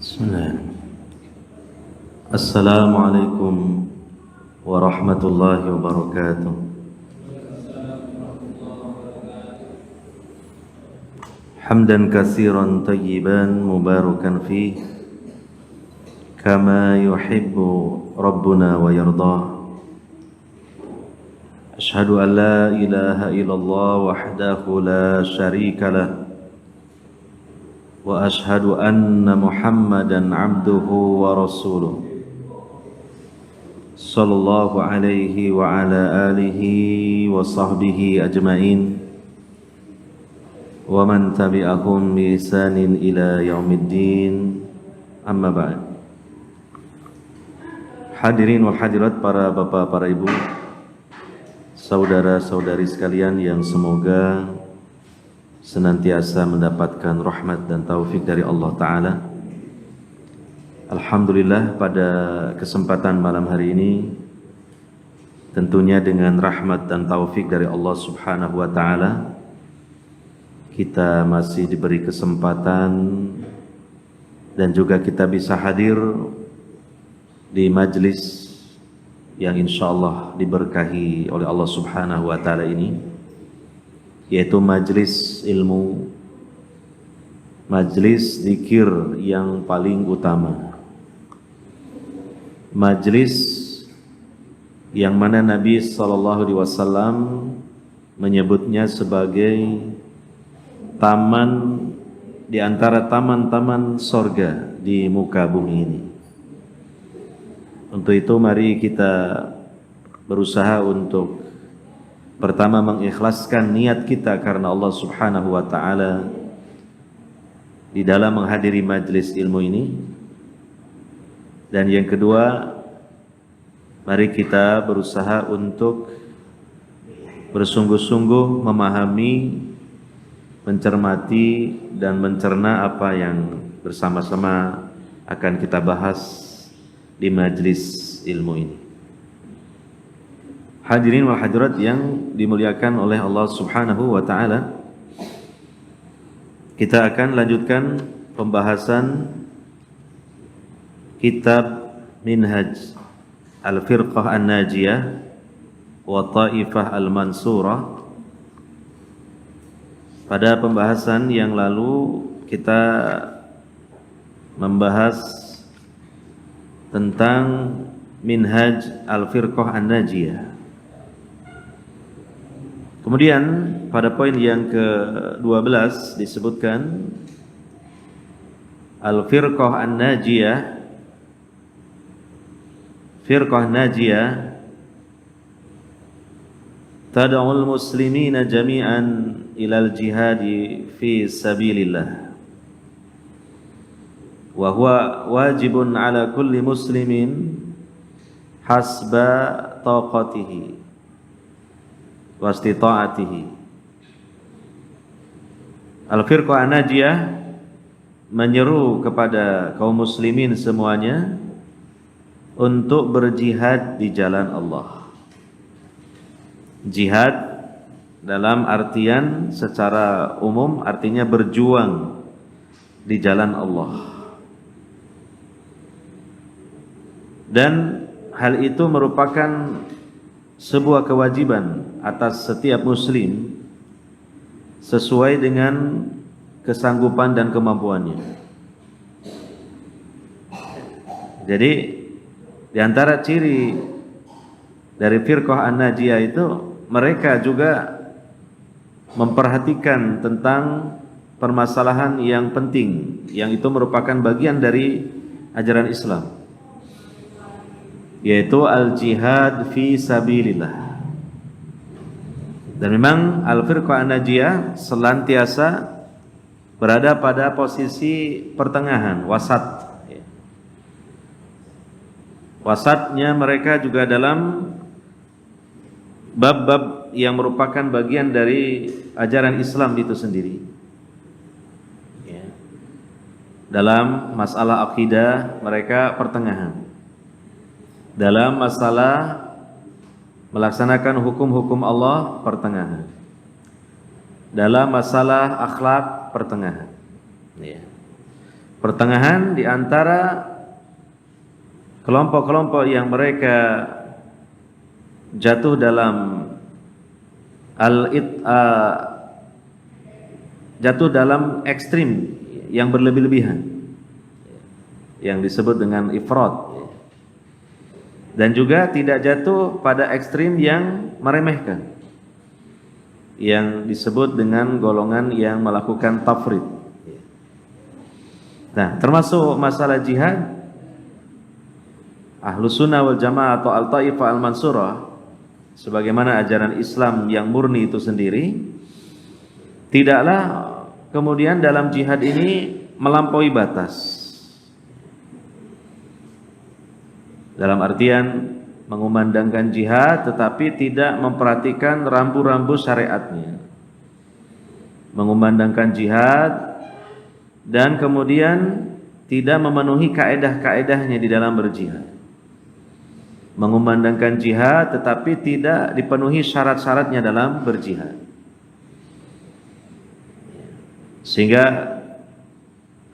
Bismillah. Assalamualaikum warahmatullahi wabarakatuh. Hamdan katsiran tayyiban mubarakan fih kama yuhibbu rabbuna wa yardah. Ashhadu an la ilaha illallah wahdahu la syarika lah wa ashhadu anna Muhammadan abduhu wa rasuluh sallallahu alaihi wa ala alihi wa sahbihi ajmain wa man tabi'ahum bi ihsanin ila yaumiddin, amma ba'd. Hadirin wal hadirat, para bapak, para ibu, saudara-saudari sekalian yang semoga senantiasa mendapatkan rahmat dan taufik dari Allah Ta'ala. Alhamdulillah, pada kesempatan malam hari ini, tentunya dengan rahmat dan taufik dari Allah Subhanahu wa Ta'ala, kita masih diberi kesempatan dan juga kita bisa hadir di majlis yang insya Allah diberkahi oleh Allah Subhanahu wa Ta'ala ini, yaitu majlis ilmu, majlis zikir yang paling utama, majlis yang mana Nabi SAW menyebutnya sebagai taman di antara taman-taman sorga di muka bumi ini. Untuk itu mari kita berusaha untuk pertama mengikhlaskan niat kita karena Allah Subhanahu wa Ta'ala di dalam menghadiri majlis ilmu ini. Dan yang kedua, mari kita berusaha untuk bersungguh-sungguh memahami, mencermati dan mencerna apa yang bersama-sama akan kita bahas di majlis ilmu ini. Hadirin wal hadirat yang dimuliakan oleh Allah Subhanahu wa Ta'ala, kita akan lanjutkan pembahasan kitab Minhaj Al-Firqah An-Najiyah wa Ta'ifah Al-Mansurah. Pada pembahasan yang lalu kita membahas tentang Minhaj Al-Firqah An-Najiyah. Kemudian pada poin yang ke-12 disebutkan Al-Firqah An-Najiyah, Firqah Najiyah tad'ul muslimina jami'an ilal jihadi fi sabilillah wa huwa wajibun ala kulli muslimin hasba taqatihi wastita'atihi. Al-Firqah An-Najiyah menyeru kepada kaum muslimin semuanya untuk berjihad di jalan Allah. Jihad dalam artian secara umum artinya berjuang di jalan Allah. Dan hal itu merupakan sebuah kewajiban atas setiap muslim sesuai dengan kesanggupan dan kemampuannya. Jadi di antara ciri dari Firqah An-Najiyah itu, mereka juga memperhatikan tentang permasalahan yang penting, yang itu merupakan bagian dari ajaran Islam, yaitu al-jihad fi sabilillah. Dan memang Al-Firqah An-Najiyah senantiasa berada pada posisi pertengahan, wasat. Wasatnya mereka juga dalam bab-bab yang merupakan bagian dari ajaran Islam itu sendiri. Dalam masalah akidah mereka pertengahan. Dalam masalah melaksanakan hukum-hukum Allah pertengahan. Dalam masalah akhlak pertengahan. pertengahan di antara kelompok-kelompok yang mereka jatuh dalam jatuh dalam ekstrim yang berlebih-lebihan yang disebut dengan ifrat, dan juga tidak jatuh pada ekstrim yang meremehkan yang disebut dengan golongan yang melakukan tafrid. Nah, termasuk masalah jihad, Ahlus Sunnah wal Jamaah atau Al-Taifah Al-Mansurah sebagaimana ajaran Islam yang murni itu sendiri, tidaklah kemudian dalam jihad ini melampaui batas. Dalam artian mengumandangkan jihad tetapi tidak memperhatikan rambu-rambu syariatnya. Mengumandangkan jihad dan kemudian tidak memenuhi kaedah-kaedahnya di dalam berjihad. Mengumandangkan jihad tetapi tidak dipenuhi syarat-syaratnya dalam berjihad. Sehingga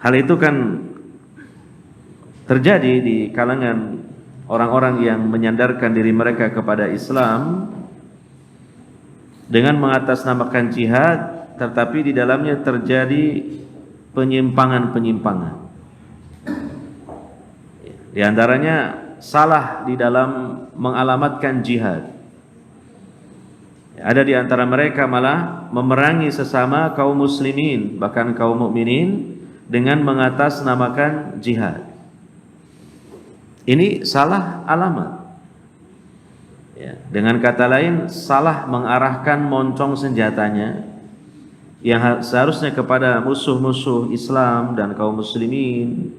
hal itu kan terjadi di kalangan orang-orang yang menyandarkan diri mereka kepada Islam dengan mengatasnamakan jihad, tetapi di dalamnya terjadi penyimpangan-penyimpangan. Di antaranya salah di dalam mengalamatkan jihad. Ada di antara mereka malah memerangi sesama kaum muslimin, bahkan kaum mukminin dengan mengatasnamakan jihad. Ini salah alamat. Ya, dengan kata lain, salah mengarahkan moncong senjatanya yang seharusnya kepada musuh-musuh Islam dan kaum muslimin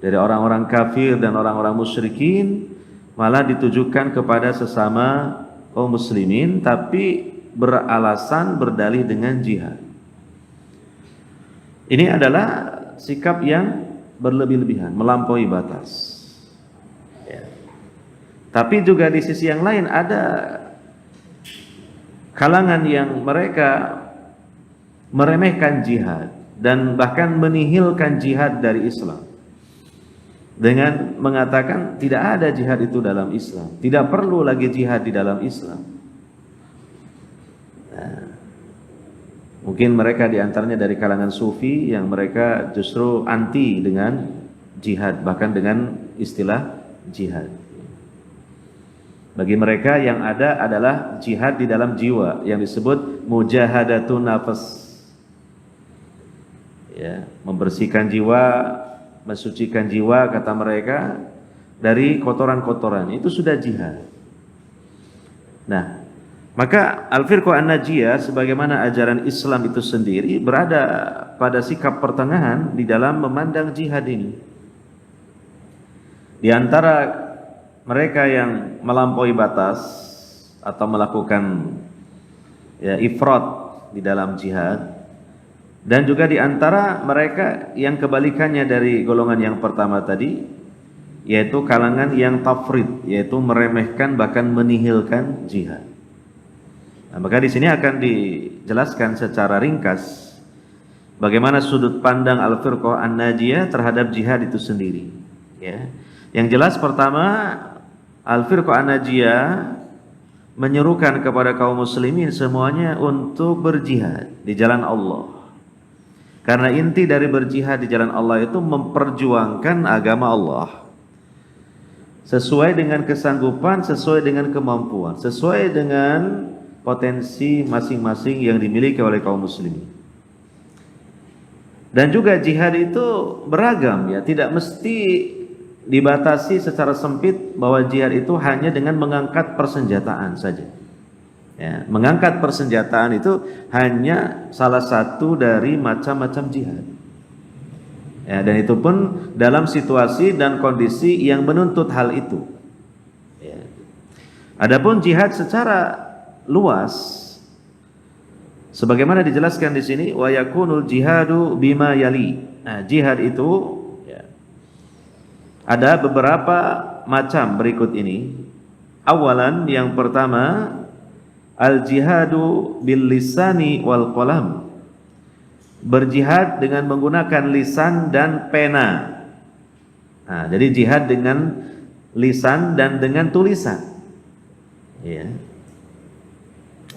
dari orang-orang kafir dan orang-orang musyrikin, malah ditujukan kepada sesama kaum muslimin tapi beralasan berdalih dengan jihad. Ini adalah sikap yang berlebih-lebihan, melampaui batas. Ya. Tapi juga di sisi yang lain ada kalangan yang mereka meremehkan jihad dan bahkan menihilkan jihad dari Islam dengan mengatakan tidak ada jihad itu dalam Islam, tidak perlu lagi jihad di dalam Islam. Nah, mungkin mereka diantaranya dari kalangan sufi yang mereka justru anti dengan jihad, bahkan dengan istilah jihad. Bagi mereka yang ada adalah jihad di dalam jiwa yang disebut mujahadatun nafas, ya, membersihkan jiwa, mensucikan jiwa kata mereka dari kotoran-kotoran, itu sudah jihad. Nah, maka Al-Firqah An-Najiyah sebagaimana ajaran Islam itu sendiri berada pada sikap pertengahan di dalam memandang jihad ini. Di antara mereka yang melampaui batas atau melakukan ya, ifrat di dalam jihad, dan juga di antara mereka yang kebalikannya dari golongan yang pertama tadi, yaitu kalangan yang tafrid, yaitu meremehkan bahkan menihilkan jihad. Nah, maka di sini akan dijelaskan secara ringkas bagaimana sudut pandang Al-Firqah An-Najiyah terhadap jihad itu sendiri. Ya. Yang jelas pertama, Al-Firqah An-Najiyah menyerukan kepada kaum muslimin semuanya untuk berjihad di jalan Allah. Karena inti dari berjihad di jalan Allah itu memperjuangkan agama Allah sesuai dengan kesanggupan, sesuai dengan kemampuan, sesuai dengan potensi masing-masing yang dimiliki oleh kaum muslimin. Dan juga jihad itu beragam, ya, tidak mesti dibatasi secara sempit bahwa jihad itu hanya dengan mengangkat persenjataan saja. Ya, mengangkat persenjataan itu hanya salah satu dari macam-macam jihad. Ya, dan itu pun dalam situasi dan kondisi yang menuntut hal itu. Ya. Adapun jihad secara luas, sebagaimana dijelaskan di sini, wa yakunul jihadu bima yali. Nah, jihad itu ada beberapa macam berikut ini. Awalan, yang pertama, al-jihadu bil lisani wal qalam. berjihad dengan menggunakan lisan dan pena. Nah, jadi jihad dengan lisan dan dengan tulisan. Ya.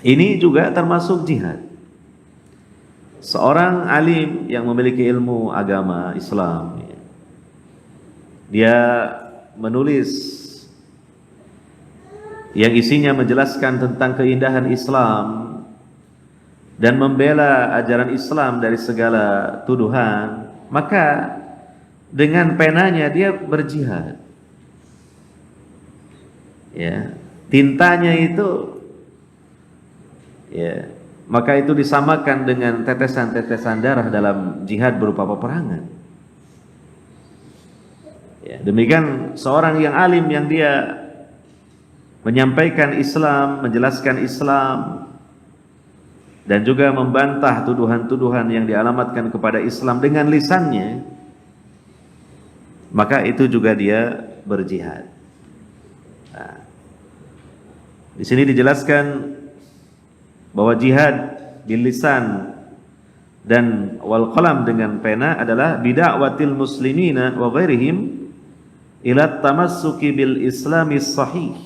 Ini juga termasuk jihad. Seorang alim yang memiliki ilmu agama Islam, ya, dia menulis yang isinya menjelaskan tentang keindahan Islam dan membela ajaran Islam dari segala tuduhan, maka dengan penanya dia berjihad. Ya, tintanya itu, ya, maka itu disamakan dengan tetesan-tetesan darah dalam jihad berupa peperangan. Ya, demikian seorang yang alim yang dia menyampaikan Islam, menjelaskan Islam, dan juga membantah tuduhan-tuduhan yang dialamatkan kepada Islam dengan lisannya, maka itu juga dia berjihad. Nah, di sini dijelaskan bahwa jihad bil lisan dan wal qalam dengan pena adalah bid'awatil muslimina wa ghairihim ila tamassuki bil islamis sahih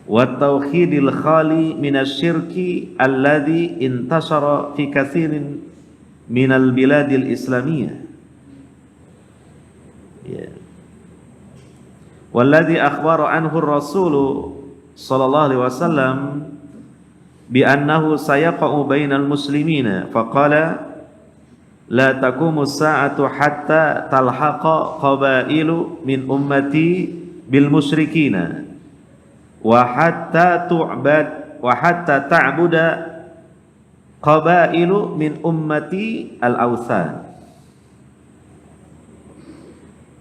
wa tauhidil khali minasyirki alladhi intashara fi katsirin minal biladil islamiyah. Ya. Walladhi akhbara anhu ar-rasul sallallahu alaihi wasallam bi annahu sayaqa'u bainal muslimina faqala la taqumu as-sa'atu hatta talhaqa qabailu min ummati bil musyrikina wa hatta ta'buda qabailu min ummati al-awthan.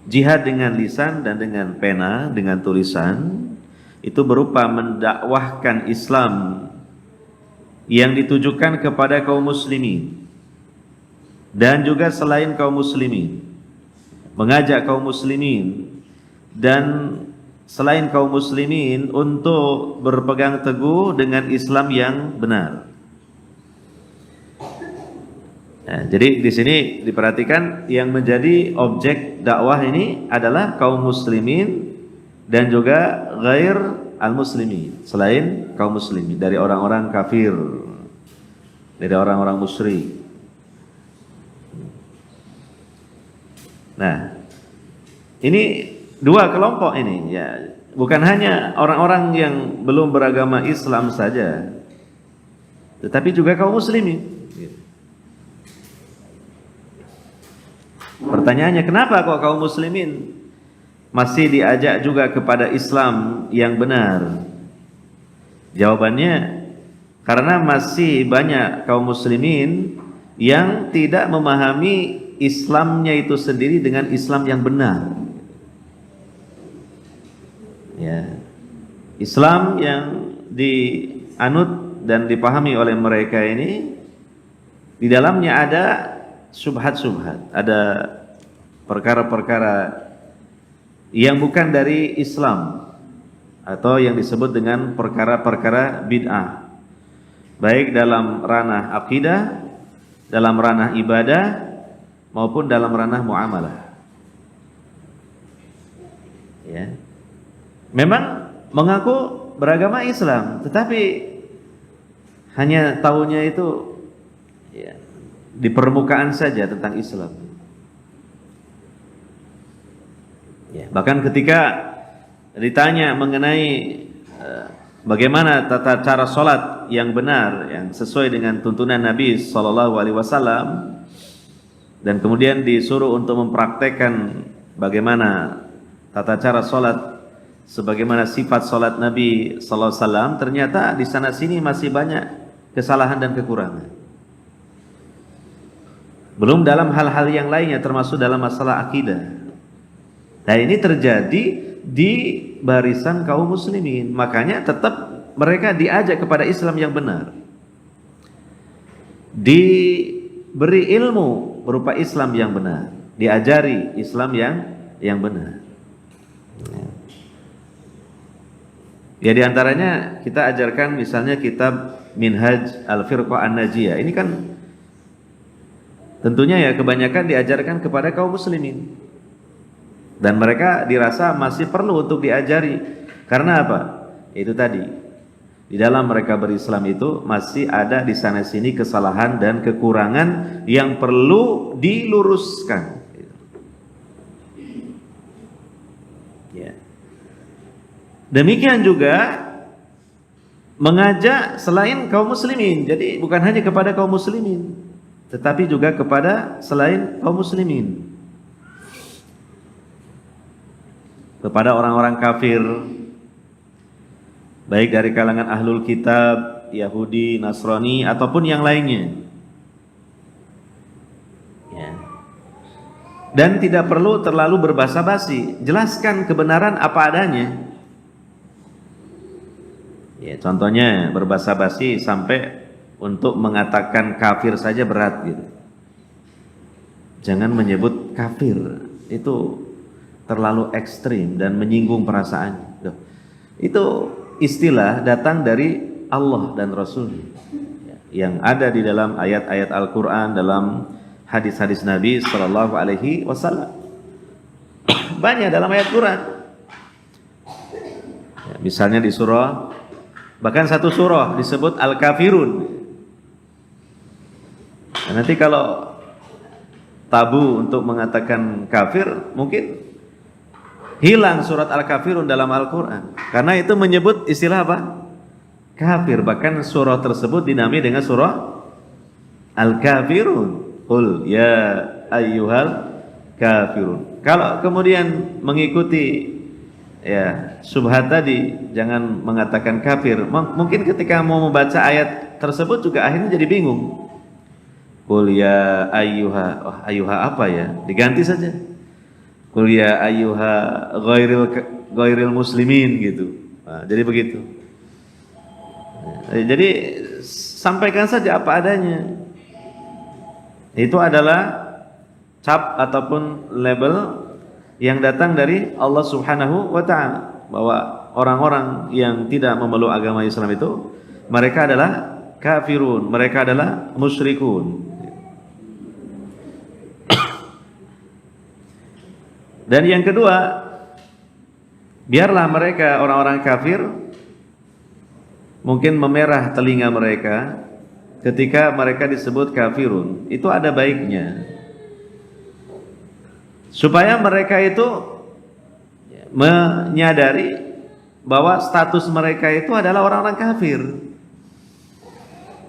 Jihad dengan lisan dan dengan pena, dengan tulisan, itu berupa mendakwahkan Islam yang ditujukan kepada kaum muslimin dan juga selain kaum muslimin, mengajak kaum muslimin dan selain kaum muslimin untuk berpegang teguh dengan Islam yang benar. Nah, jadi di sini diperhatikan yang menjadi objek dakwah ini adalah kaum muslimin dan juga ghair al-muslimin, selain kaum muslimin, dari orang-orang kafir, dari orang-orang musyrik. Nah, ini dua kelompok ini, ya, bukan hanya orang-orang yang belum beragama Islam saja, tetapi juga kaum muslimin. Pertanyaannya, kenapa kok kaum muslimin masih diajak juga kepada Islam yang benar? Jawabannya, karena masih banyak kaum muslimin yang tidak memahami Islamnya itu sendiri dengan Islam yang benar. Ya. Islam yang dianut dan dipahami oleh mereka ini, di dalamnya ada syubhat-syubhat, ada perkara-perkara yang bukan dari Islam atau yang disebut dengan perkara-perkara bid'ah, baik dalam ranah akidah, dalam ranah ibadah, maupun dalam ranah muamalah. Ya. Memang mengaku beragama Islam, tetapi hanya tahunya itu, ya, di permukaan saja tentang Islam. Ya, bahkan ketika ditanya mengenai bagaimana tata cara sholat yang benar, yang sesuai dengan tuntunan Nabi Sallallahu Alaihi Wasallam, dan kemudian disuruh untuk mempraktekkan bagaimana tata cara sholat, sebagaimana sifat sholat Nabi Sallallahu Alaihi Wasallam, ternyata di sana sini masih banyak kesalahan dan kekurangan. Belum dalam hal-hal yang lainnya, termasuk dalam masalah akidah. Nah, ini terjadi di barisan kaum muslimin. Makanya tetap mereka diajak kepada Islam yang benar, diberi ilmu berupa Islam yang benar, diajari Islam yang benar. Ya, diantaranya kita ajarkan misalnya kitab Minhaj Al-Firqah An-Najiyah. Ini kan Tentunya ya kebanyakan diajarkan kepada kaum muslimin. Dan mereka dirasa masih perlu untuk diajari. Karena apa? Itu tadi. Di dalam mereka berislam itu masih ada di sana sini kesalahan dan kekurangan yang perlu diluruskan. Ya. Demikian juga mengajak selain kaum muslimin. Jadi bukan hanya kepada kaum muslimin, tetapi juga kepada selain kaum muslimin. Kepada orang-orang kafir, baik dari kalangan ahlul kitab, Yahudi, Nasrani, ataupun yang lainnya. Ya. Dan tidak perlu terlalu berbasa-basi, jelaskan kebenaran apa adanya. Ya, contohnya berbasa-basi sampai untuk mengatakan kafir saja berat gitu. Jangan menyebut kafir, itu terlalu ekstrim dan menyinggung perasaan. Itu istilah datang dari Allah dan Rasul yang ada di dalam ayat-ayat Al-Quran, dalam hadis-hadis Nabi Sallallahu Alaihi Wasallam. Banyak dalam ayat Quran. Ya, misalnya di surah, bahkan satu surah disebut Al-Kafirun. Nah, nanti kalau tabu untuk mengatakan kafir, mungkin hilang surat Al-Kafirun dalam Al-Quran. Karena itu menyebut istilah apa? Kafir. Bahkan surah tersebut dinamai dengan surah Al-Kafirun. Qul ya ayyuhal kafirun. Kalau kemudian mengikuti ya syubhat tadi, jangan mengatakan kafir. Mungkin ketika mau membaca ayat tersebut juga akhirnya jadi bingung. Qul ya ayyuha, oh, ayyuha apa ya? Diganti saja. Qul ya ayyuha ghairil muslimin gitu. Nah, jadi begitu. Jadi sampaikan saja apa adanya. Itu adalah cap ataupun label yang datang dari Allah Subhanahu wa taala, bahwa orang-orang yang tidak memeluk agama Islam itu mereka adalah kafirun, mereka adalah musyrikun. Dan yang kedua, biarlah mereka orang-orang kafir mungkin memerah telinga mereka ketika mereka disebut kafirun. Itu ada baiknya, supaya mereka itu menyadari bahwa status mereka itu adalah orang-orang kafir,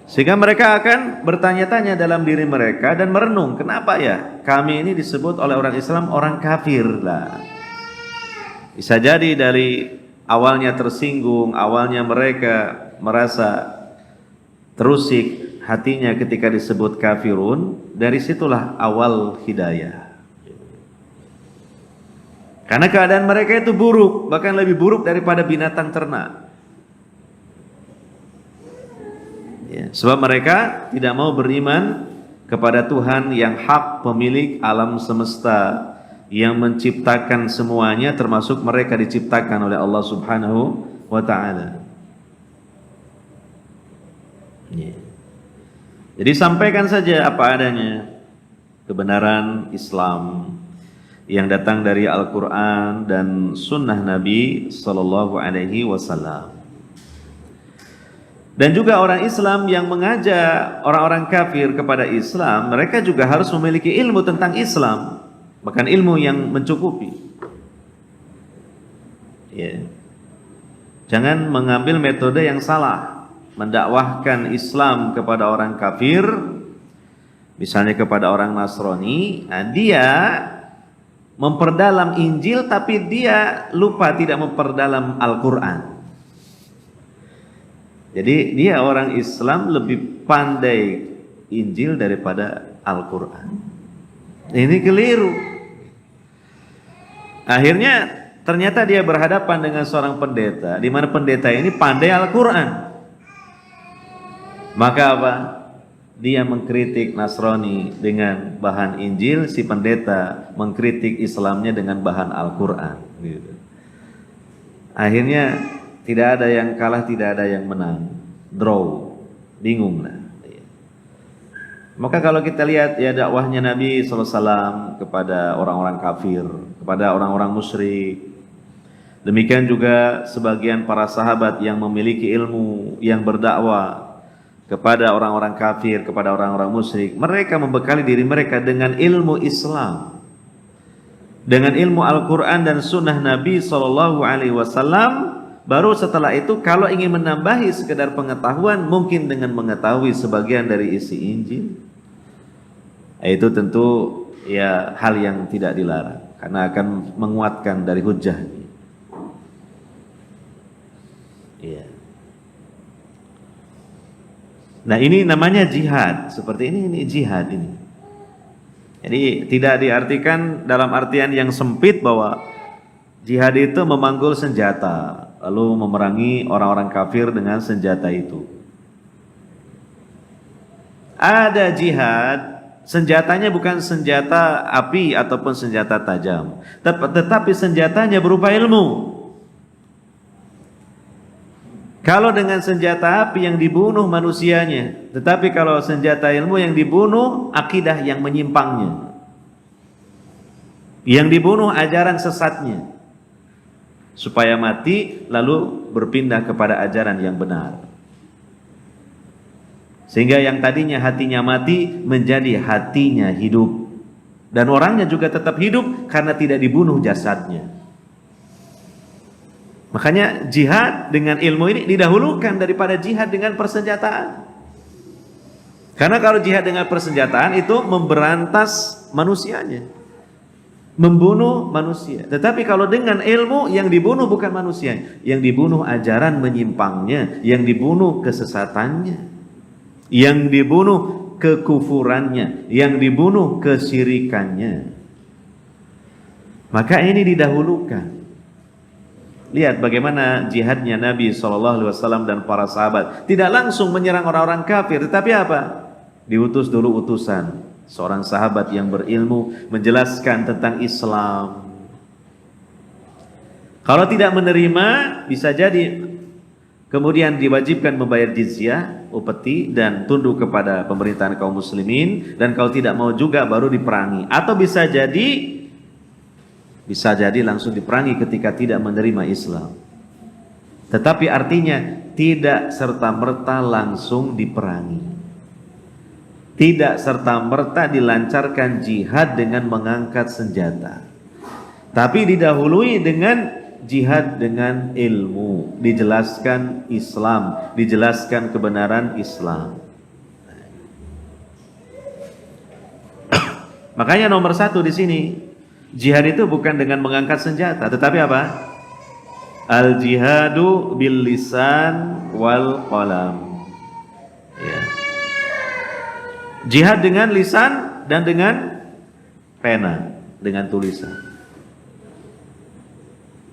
sehingga mereka akan bertanya-tanya dalam diri mereka dan merenung, kenapa ya kami ini disebut oleh orang Islam orang kafir lah. Bisa jadi dari awalnya tersinggung, awalnya mereka merasa terusik hatinya ketika disebut kafirun, dari situlah awal hidayah. Karena keadaan mereka itu buruk, bahkan lebih buruk daripada binatang ternak. Ya, sebab mereka tidak mau beriman kepada Tuhan yang hak, pemilik alam semesta, yang menciptakan semuanya, termasuk mereka diciptakan oleh Allah Subhanahu wa taala. Ya. Jadi sampaikan saja apa adanya kebenaran Islam yang datang dari Al-Quran dan Sunnah Nabi Sallallahu Alaihi Wasallam. Dan juga orang Islam yang mengajak orang-orang kafir kepada Islam, mereka juga harus memiliki ilmu tentang Islam, bahkan ilmu yang mencukupi. Ya. Jangan mengambil metode yang salah, mendakwahkan Islam kepada orang kafir, misalnya kepada orang Nasrani. Nah, dia memperdalam Injil tapi dia lupa tidak memperdalam Al-Quran. Jadi dia orang Islam lebih pandai Injil daripada Al-Quran. Ini keliru. Akhirnya ternyata dia berhadapan dengan seorang pendeta, di mana pendeta ini pandai Al-Quran. Maka apa? Dia mengkritik Nasrani dengan bahan Injil, si pendeta mengkritik Islamnya dengan bahan Al-Quran. Gitu. Akhirnya tidak ada yang kalah, tidak ada yang menang, draw, bingung lah. Maka kalau kita lihat ya dakwahnya Nabi SAW kepada orang-orang kafir, kepada orang-orang musyrik, demikian juga sebagian para sahabat yang memiliki ilmu yang berdakwah kepada orang-orang kafir, kepada orang-orang musyrik, mereka membekali diri mereka dengan ilmu Islam, dengan ilmu Al-Quran dan Sunnah Nabi SAW. Baru setelah itu kalau ingin menambahi sekedar pengetahuan, mungkin dengan mengetahui sebagian dari isi Injil, itu tentu ya hal yang tidak dilarang, karena akan menguatkan dari hujahnya. Iya. Nah ini namanya jihad, seperti ini jihad ini. Jadi tidak diartikan dalam artian yang sempit bahwa jihad itu memanggul senjata, lalu memerangi orang-orang kafir dengan senjata itu. Ada jihad, senjatanya bukan senjata api ataupun senjata tajam, tetapi senjatanya berupa ilmu. Kalau dengan senjata api yang dibunuh manusianya, tetapi kalau senjata ilmu yang dibunuh akidah yang menyimpangnya, yang dibunuh ajaran sesatnya, supaya mati lalu berpindah kepada ajaran yang benar. Sehingga yang tadinya hatinya mati menjadi hatinya hidup, dan orangnya juga tetap hidup karena tidak dibunuh jasadnya. Makanya jihad dengan ilmu ini didahulukan daripada jihad dengan persenjataan. Karena kalau jihad dengan persenjataan itu memberantas manusianya, membunuh manusia. Tetapi kalau dengan ilmu, yang dibunuh bukan manusia, yang dibunuh ajaran menyimpangnya, yang dibunuh kesesatannya, yang dibunuh kekufurannya, yang dibunuh kesyirikannya. Maka ini didahulukan. Lihat bagaimana jihadnya Nabi SAW dan para sahabat. Tidak langsung menyerang orang-orang kafir, tetapi apa? Diutus dulu utusan, seorang sahabat yang berilmu menjelaskan tentang Islam. Kalau tidak menerima, bisa jadi kemudian diwajibkan membayar jizyah, upeti, dan tunduk kepada pemerintahan kaum muslimin. Dan kalau tidak mau juga baru diperangi. Atau bisa jadi langsung diperangi ketika tidak menerima Islam. Tetapi artinya tidak serta-merta langsung diperangi. Tidak serta-merta dilancarkan jihad dengan mengangkat senjata. Tapi didahului dengan jihad dengan ilmu. Dijelaskan Islam, dijelaskan kebenaran Islam. Makanya nomor satu di sini, jihad itu bukan dengan mengangkat senjata, tetapi apa? Al jihadu bil lisan wal qalam. Ya. Jihad dengan lisan dan dengan pena, dengan tulisan.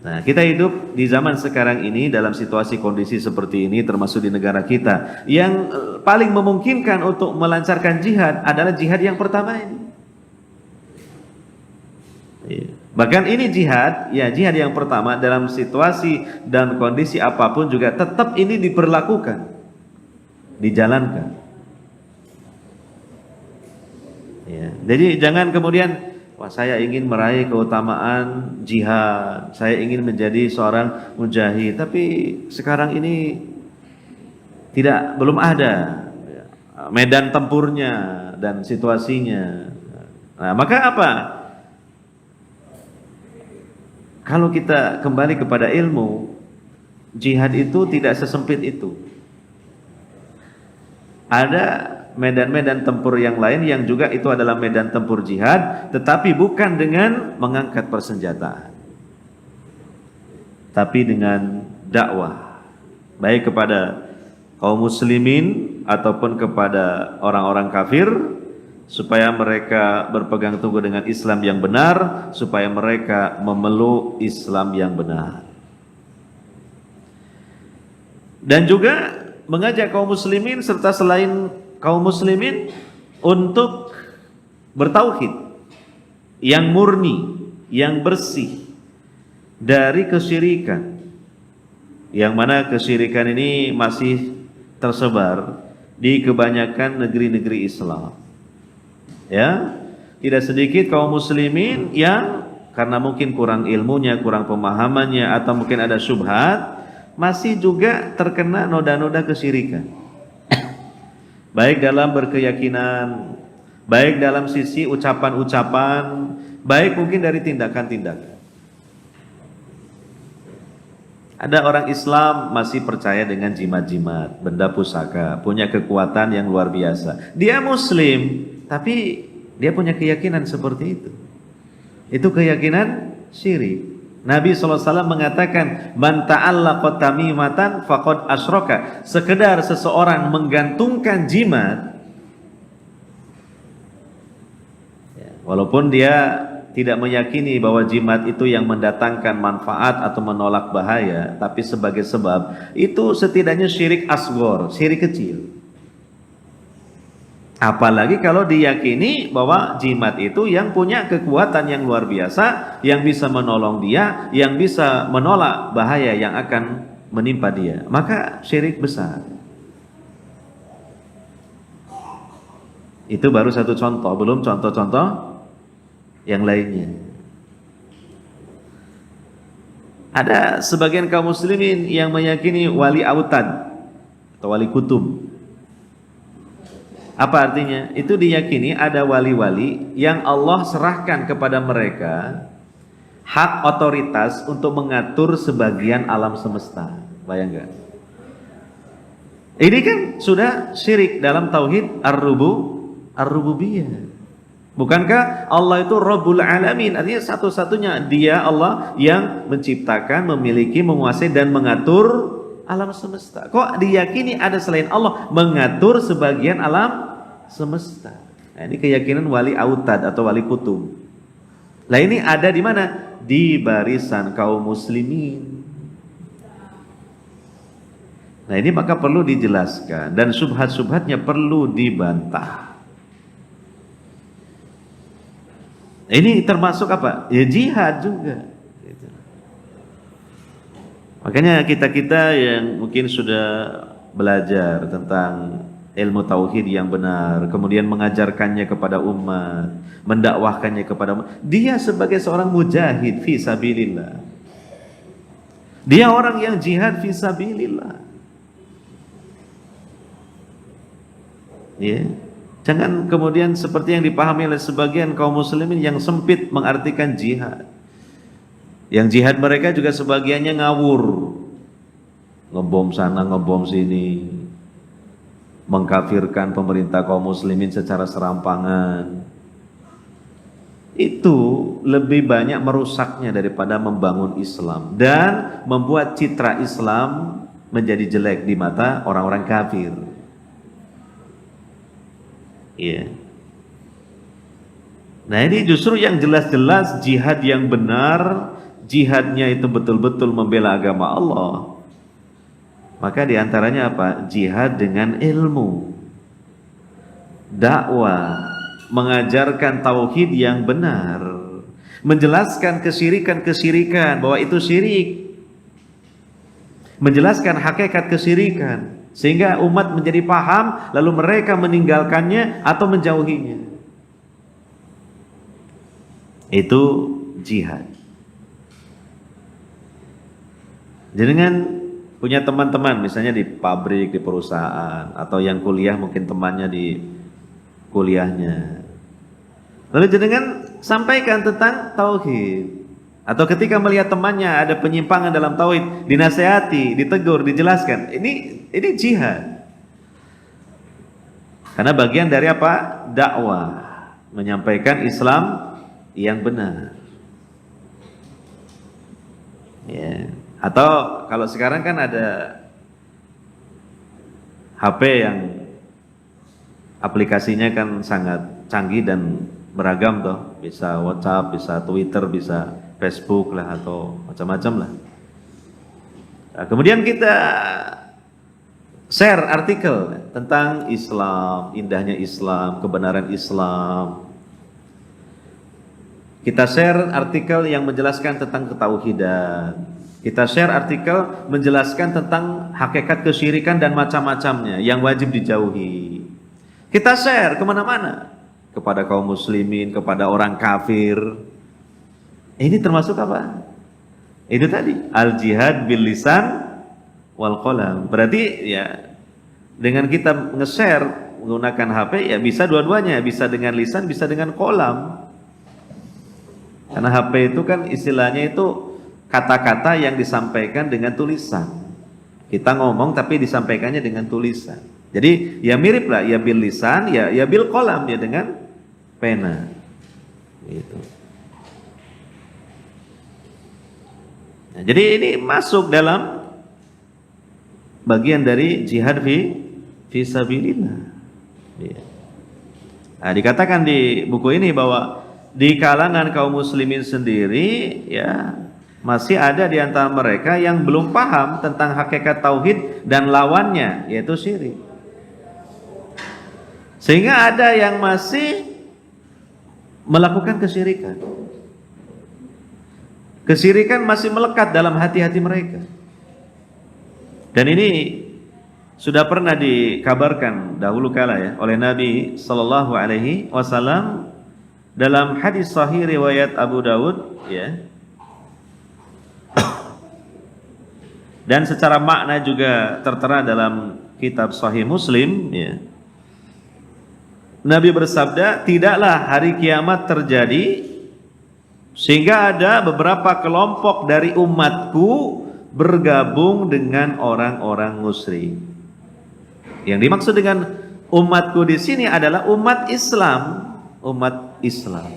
Nah, kita hidup di zaman sekarang ini dalam situasi kondisi seperti ini, termasuk di negara kita, yang paling memungkinkan untuk melancarkan jihad adalah jihad yang pertama ini. Bahkan ini jihad, ya jihad yang pertama dalam situasi dan kondisi apapun juga tetap ini diperlakukan, dijalankan. Ya, jadi jangan kemudian, wah saya ingin meraih keutamaan jihad, saya ingin menjadi seorang mujahid, tapi sekarang ini belum ada medan tempurnya dan situasinya. Nah, maka apa? Kalau kita kembali kepada ilmu, jihad itu tidak sesempit itu. Ada medan-medan tempur yang lain yang juga itu adalah medan tempur jihad, tetapi bukan dengan mengangkat persenjataan, tapi dengan dakwah, baik kepada kaum muslimin ataupun kepada orang-orang kafir, supaya mereka berpegang teguh dengan Islam yang benar, supaya mereka memeluk Islam yang benar. Dan juga mengajak kaum muslimin serta selain kaum muslimin untuk bertauhid yang murni, yang bersih dari kesyirikan, yang mana kesyirikan ini masih tersebar di kebanyakan negeri-negeri Islam. Ya, tidak sedikit kaum muslimin yang karena mungkin kurang ilmunya, kurang pemahamannya, atau mungkin ada syubhat, masih juga terkena noda-noda kesyirikan. Baik dalam berkeyakinan, baik dalam sisi ucapan-ucapan, baik mungkin dari tindakan-tindakan. Ada orang Islam masih percaya dengan jimat-jimat, benda pusaka, punya kekuatan yang luar biasa. Dia Muslim, tapi dia punya keyakinan seperti itu. Itu keyakinan syirik. Nabi SAW mengatakan, man ta'allaqa tamimatan faqad asyraka. Sekedar seseorang menggantungkan jimat, walaupun dia tidak meyakini bahwa jimat itu yang mendatangkan manfaat atau menolak bahaya, tapi sebagai sebab, itu setidaknya syirik asghar, syirik kecil. Apalagi kalau diyakini bahwa jimat itu yang punya kekuatan yang luar biasa, yang bisa menolong dia, yang bisa menolak bahaya yang akan menimpa dia, maka syirik besar. Itu baru satu contoh, belum contoh-contoh yang lainnya. Ada sebagian kaum muslimin yang meyakini wali autad atau wali kutub. Apa artinya? Itu diyakini ada wali-wali yang Allah serahkan kepada mereka hak otoritas untuk mengatur sebagian alam semesta. Bayangkan. Ini kan sudah syirik dalam tauhid ar-rububiyah. Bukankah Allah itu Rabbul Alamin? Artinya satu-satunya dia Allah yang menciptakan, memiliki, menguasai dan mengatur alam semesta. Kok diyakini ada selain Allah mengatur sebagian alam semesta? Nah, ini keyakinan wali autad atau wali kutub. Lah ini ada di mana? Di barisan kaum muslimin. Nah ini maka perlu dijelaskan dan subhat-subhatnya perlu dibantah. Ini termasuk apa? Ya jihad juga. Makanya kita-kita yang mungkin sudah belajar tentang ilmu tauhid yang benar, kemudian mengajarkannya kepada umat, mendakwahkannya kepada umat, dia sebagai seorang mujahid fi sabilillah. Dia orang yang jihad fi sabilillah. Ya. Jangan kemudian seperti yang dipahami oleh sebagian kaum muslimin yang sempit mengartikan jihad. Yang jihad mereka juga sebagiannya ngawur. Ngebom sana, ngebom sini. Mengkafirkan pemerintah kaum muslimin secara serampangan. Itu lebih banyak merusaknya daripada membangun Islam. Dan membuat citra Islam menjadi jelek di mata orang-orang kafir. Iya. Nah ini justru yang jelas-jelas jihad yang benar, jihadnya itu betul-betul membela agama Allah. Maka diantaranya apa? Jihad dengan ilmu, dakwah, mengajarkan tauhid yang benar, menjelaskan kesyirikan-kesyirikan bahwa itu syirik, menjelaskan hakikat kesyirikan. Sehingga umat menjadi paham, lalu mereka meninggalkannya atau menjauhinya. Itu jihad. Jangan punya teman-teman, misalnya di pabrik, di perusahaan, atau yang kuliah mungkin temannya di kuliahnya. Lalu jangan sampaikan tentang tauhid. Atau ketika melihat temannya ada penyimpangan dalam tauhid, dinasehati, ditegur, dijelaskan. Ini jihad. Karena bagian dari apa? Dakwah, menyampaikan Islam yang benar. Ya. Atau kalau sekarang kan ada HP yang aplikasinya kan sangat canggih dan beragam toh, bisa WhatsApp, bisa Twitter, bisa Facebook lah atau macam-macam lah. Nah, kemudian kita share artikel tentang Islam, indahnya Islam, kebenaran Islam. Kita share artikel yang menjelaskan tentang ketauhidan. Kita share artikel menjelaskan tentang hakikat kesyirikan dan macam-macamnya yang wajib dijauhi. Kita share kemana-mana. kepada kaum muslimin, kepada orang kafir. Ini termasuk apa? Itu tadi, al-jihad bil lisan wal qalam. Berarti ya dengan kita nge-share menggunakan HP ya bisa dua-duanya, bisa dengan lisan, bisa dengan qalam. Karena HP itu kan istilahnya itu kata-kata yang disampaikan dengan tulisan. Kita ngomong tapi disampaikannya dengan tulisan. Jadi ya mirip lah, ya bil lisan, ya bil qalam, ya dengan pena. Gitu. Nah, jadi ini masuk dalam bagian dari jihad fi sabilillah. Ya. Nah, dikatakan di buku ini bahwa di kalangan kaum muslimin sendiri ya masih ada di antara mereka yang belum paham tentang hakikat tauhid dan lawannya, yaitu syirik. Sehingga ada yang masih melakukan kesyirikan. Kesyirikan masih melekat dalam hati-hati mereka. Dan ini sudah pernah dikabarkan dahulu kala ya oleh Nabi sallallahu alaihi wasallam dalam hadis sahih riwayat Abu Dawud ya. Dan secara makna juga tertera dalam kitab Sahih Muslim ya. Nabi bersabda, tidaklah hari kiamat terjadi sehingga ada beberapa kelompok dari umatku bergabung dengan orang-orang musyrik. Yang dimaksud dengan umatku di sini adalah umat Islam, umat Islam.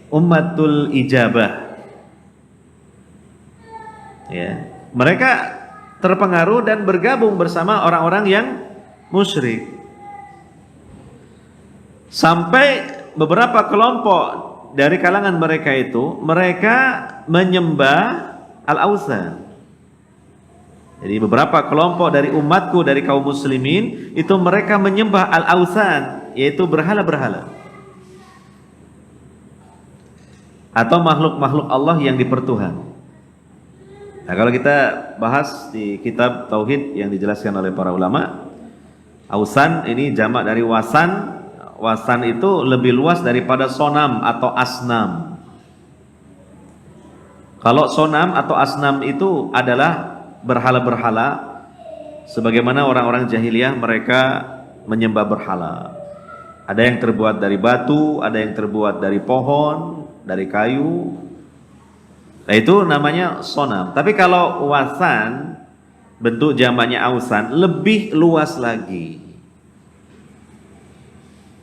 Ummatul ijabah. Ya, mereka terpengaruh dan bergabung bersama orang-orang yang musyrik. Sampai beberapa kelompok dari kalangan mereka itu, mereka menyembah al-awthan. Jadi beberapa kelompok dari umatku, dari kaum muslimin, itu mereka menyembah al-awthan, yaitu berhala-berhala. Atau makhluk-makhluk Allah yang dipertuhan. Nah, kalau kita bahas di kitab Tauhid yang dijelaskan oleh para ulama, awthan ini jamak dari wasan. Wasan itu lebih luas daripada sonam atau asnam. Kalau sonam atau asnam itu adalah berhala-berhala, sebagaimana orang-orang jahiliyah mereka menyembah berhala. Ada yang terbuat dari batu, ada yang terbuat dari pohon, dari kayu. Nah, itu namanya sonam. Tapi kalau wasan, bentuk jamaknya awsan, lebih luas lagi.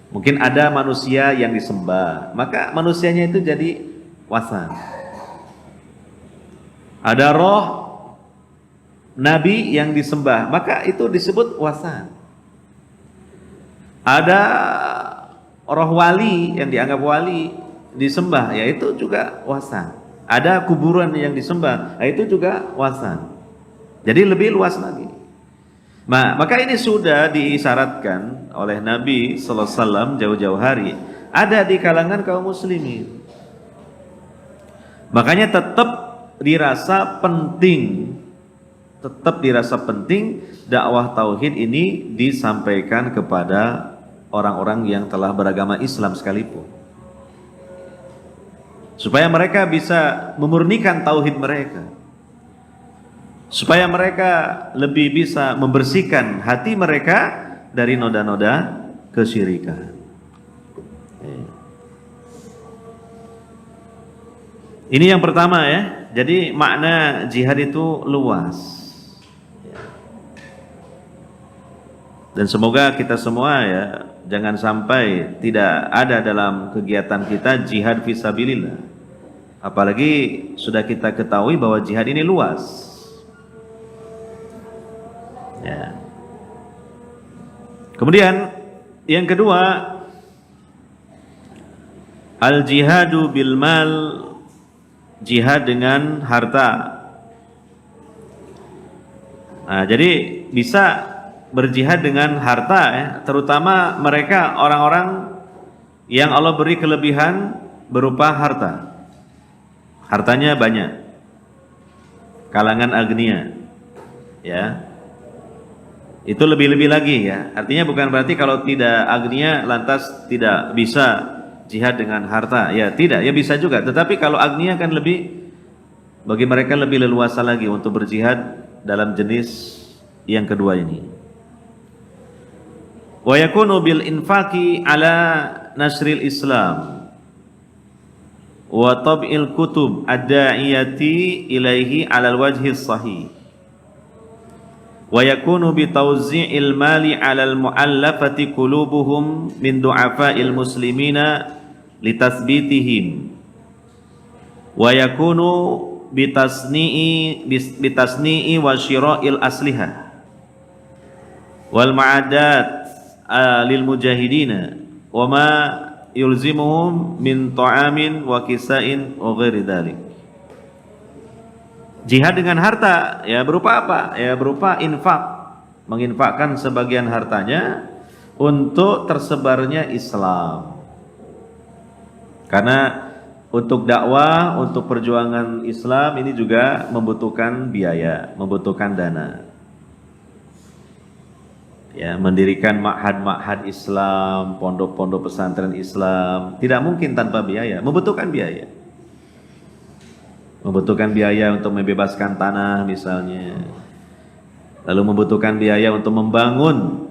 Mungkin ada manusia yang disembah, maka manusianya itu jadi wasan. Ada roh nabi yang disembah, maka itu disebut wasan. Ada roh wali yang dianggap wali disembah, yaitu juga wasan. Ada kuburan yang disembah, itu juga wasan. Jadi lebih luas lagi. Maka ini sudah diisyaratkan oleh Nabi sallallahu alaihi wasallam jauh-jauh hari, ada di kalangan kaum muslimin. Makanya tetap dirasa penting dakwah tauhid ini disampaikan kepada orang-orang yang telah beragama Islam sekalipun, supaya mereka bisa memurnikan tauhid mereka, supaya mereka lebih bisa membersihkan hati mereka dari noda-noda kesyirikan. Ini yang pertama ya. Jadi makna jihad itu luas. Dan semoga kita semua ya jangan sampai tidak ada dalam kegiatan kita jihad fisabilillah. Apalagi sudah kita ketahui bahwa jihad ini luas. Ya. Kemudian yang kedua, al-jihadu bil mal, jihad dengan harta. Nah, jadi bisa berjihad dengan harta ya, terutama mereka orang-orang yang Allah beri kelebihan berupa harta. Hartanya banyak. Kalangan agnia. Ya. Itu lebih-lebih lagi ya. Artinya bukan berarti kalau tidak agniya lantas tidak bisa jihad dengan harta. Ya tidak, ya bisa juga. Tetapi kalau agniya kan lebih, bagi mereka lebih leluasa lagi untuk berjihad dalam jenis yang kedua ini. Wa yakunu bil infaqi ala nasril Islam wa tab'il kutub ad-da'iyati ilaihi ala al-wajhi sahih. Wa yakunu bi tawzi'il mali 'alal mu'allafati qulubuhum min du'afa'il muslimina litathbitihim wa yakunu bi tasni'i wa syira'il asliha wal ma'adat lil mujahidina wa ma yulzimuhum min ta'amin wa kisa'in wa ghairi dzalik. Jihad dengan harta ya berupa apa? Ya berupa infak, menginfakkan sebagian hartanya untuk tersebarnya Islam. Karena untuk dakwah, untuk perjuangan Islam ini juga membutuhkan biaya, membutuhkan dana. Ya, mendirikan ma'had-ma'had Islam, pondok-pondok pesantren Islam tidak mungkin tanpa biaya, membutuhkan biaya. Membutuhkan biaya untuk membebaskan tanah misalnya, lalu membutuhkan biaya untuk membangun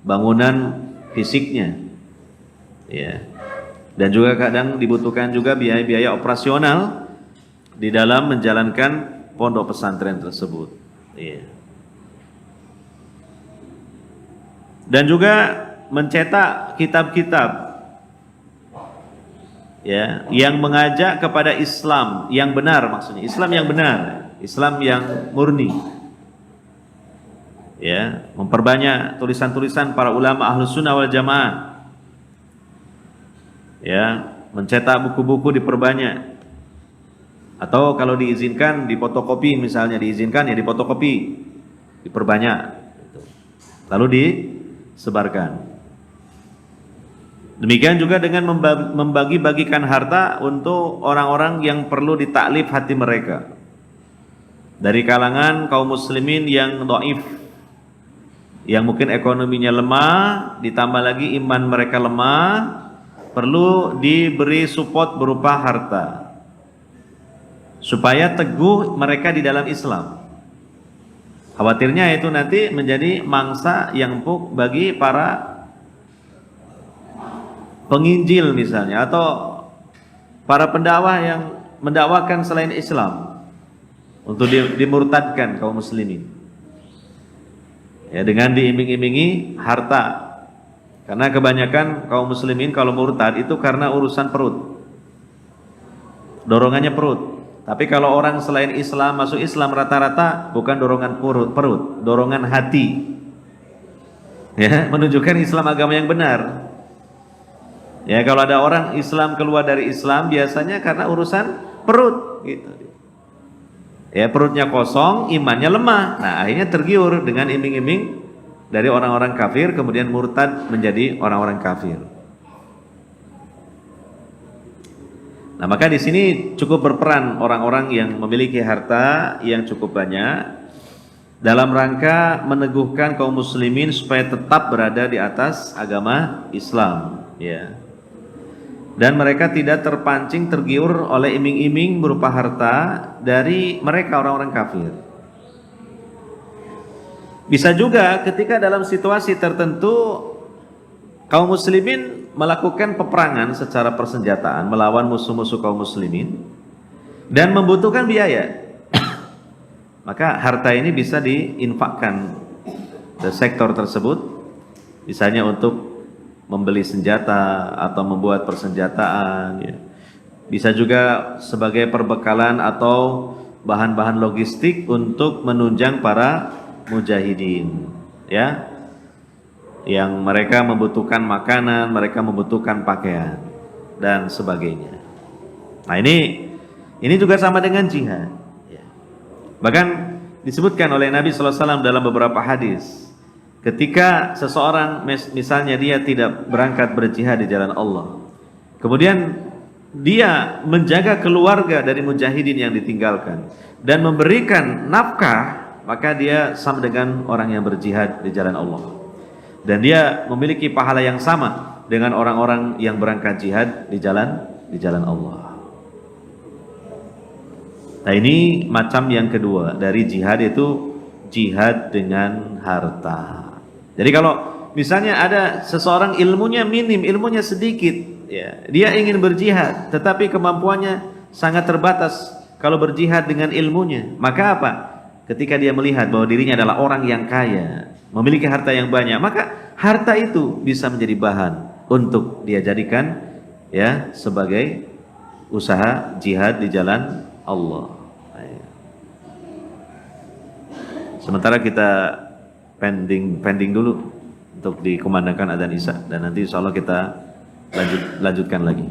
bangunan fisiknya, ya. Dan juga kadang dibutuhkan juga biaya-biaya operasional di dalam menjalankan pondok pesantren tersebut, ya. Dan juga mencetak kitab-kitab ya yang mengajak kepada Islam yang benar, maksudnya Islam yang benar, Islam yang murni. Ya, memperbanyak tulisan-tulisan para ulama Ahlus Sunnah wal Jamaah. Ya, mencetak buku-buku diperbanyak. Atau kalau diizinkan difotokopi misalnya, diizinkan ya difotokopi, diperbanyak. Lalu disebarkan. Demikian juga dengan membagi-bagikan harta untuk orang-orang yang perlu ditaklif hati mereka. Dari kalangan kaum muslimin yang dhaif, yang mungkin ekonominya lemah, ditambah lagi iman mereka lemah, perlu diberi support berupa harta. Supaya teguh mereka di dalam Islam. Khawatirnya itu nanti menjadi mangsa yang empuk bagi para penginjil misalnya, atau para pendakwah yang mendakwakan selain Islam untuk dimurtadkan kaum muslimin ya dengan diiming-imingi harta. Karena kebanyakan kaum muslimin kalau murtad itu karena urusan perut, dorongannya perut. Tapi kalau orang selain Islam masuk Islam rata-rata bukan dorongan perut, dorongan hati, ya, menunjukkan Islam agama yang benar. Ya, kalau ada orang Islam keluar dari Islam biasanya karena urusan perut gitu. Ya, perutnya kosong, imannya lemah. Nah, akhirnya tergiur dengan iming-iming dari orang-orang kafir, kemudian murtad menjadi orang-orang kafir. Nah, maka di sini cukup berperan orang-orang yang memiliki harta yang cukup banyak dalam rangka meneguhkan kaum muslimin supaya tetap berada di atas agama Islam, ya. Dan mereka tidak terpancing tergiur oleh iming-iming berupa harta dari mereka orang-orang kafir. Bisa juga ketika dalam situasi tertentu kaum muslimin melakukan peperangan secara persenjataan melawan musuh-musuh kaum muslimin dan membutuhkan biaya. Maka harta ini bisa diinfakkan ke sektor tersebut, misalnya untuk membeli senjata atau membuat persenjataan, ya. Bisa juga sebagai perbekalan atau bahan-bahan logistik untuk menunjang para mujahidin, ya, yang mereka membutuhkan makanan, mereka membutuhkan pakaian dan sebagainya. Nah, ini juga sama dengan jihad, ya. Bahkan disebutkan oleh Nabi SAW dalam beberapa hadis, ketika seseorang misalnya dia tidak berangkat berjihad di jalan Allah, kemudian dia menjaga keluarga dari mujahidin yang ditinggalkan dan memberikan nafkah maka dia sama dengan orang yang berjihad di jalan Allah. Dan dia memiliki pahala yang sama dengan orang-orang yang berangkat jihad di jalan Allah. Nah, ini macam yang kedua dari jihad, itu jihad dengan harta. Jadi kalau misalnya ada seseorang ilmunya minim, ilmunya sedikit, ya, dia ingin berjihad tetapi kemampuannya sangat terbatas kalau berjihad dengan ilmunya, maka apa? Ketika dia melihat bahwa dirinya adalah orang yang kaya, memiliki harta yang banyak, maka harta itu bisa menjadi bahan untuk dia jadikan ya sebagai usaha jihad di jalan Allah. Sementara kita pending dulu untuk dikumandangkan adzan Isya, dan nanti insya Allah kita lanjutkan lagi.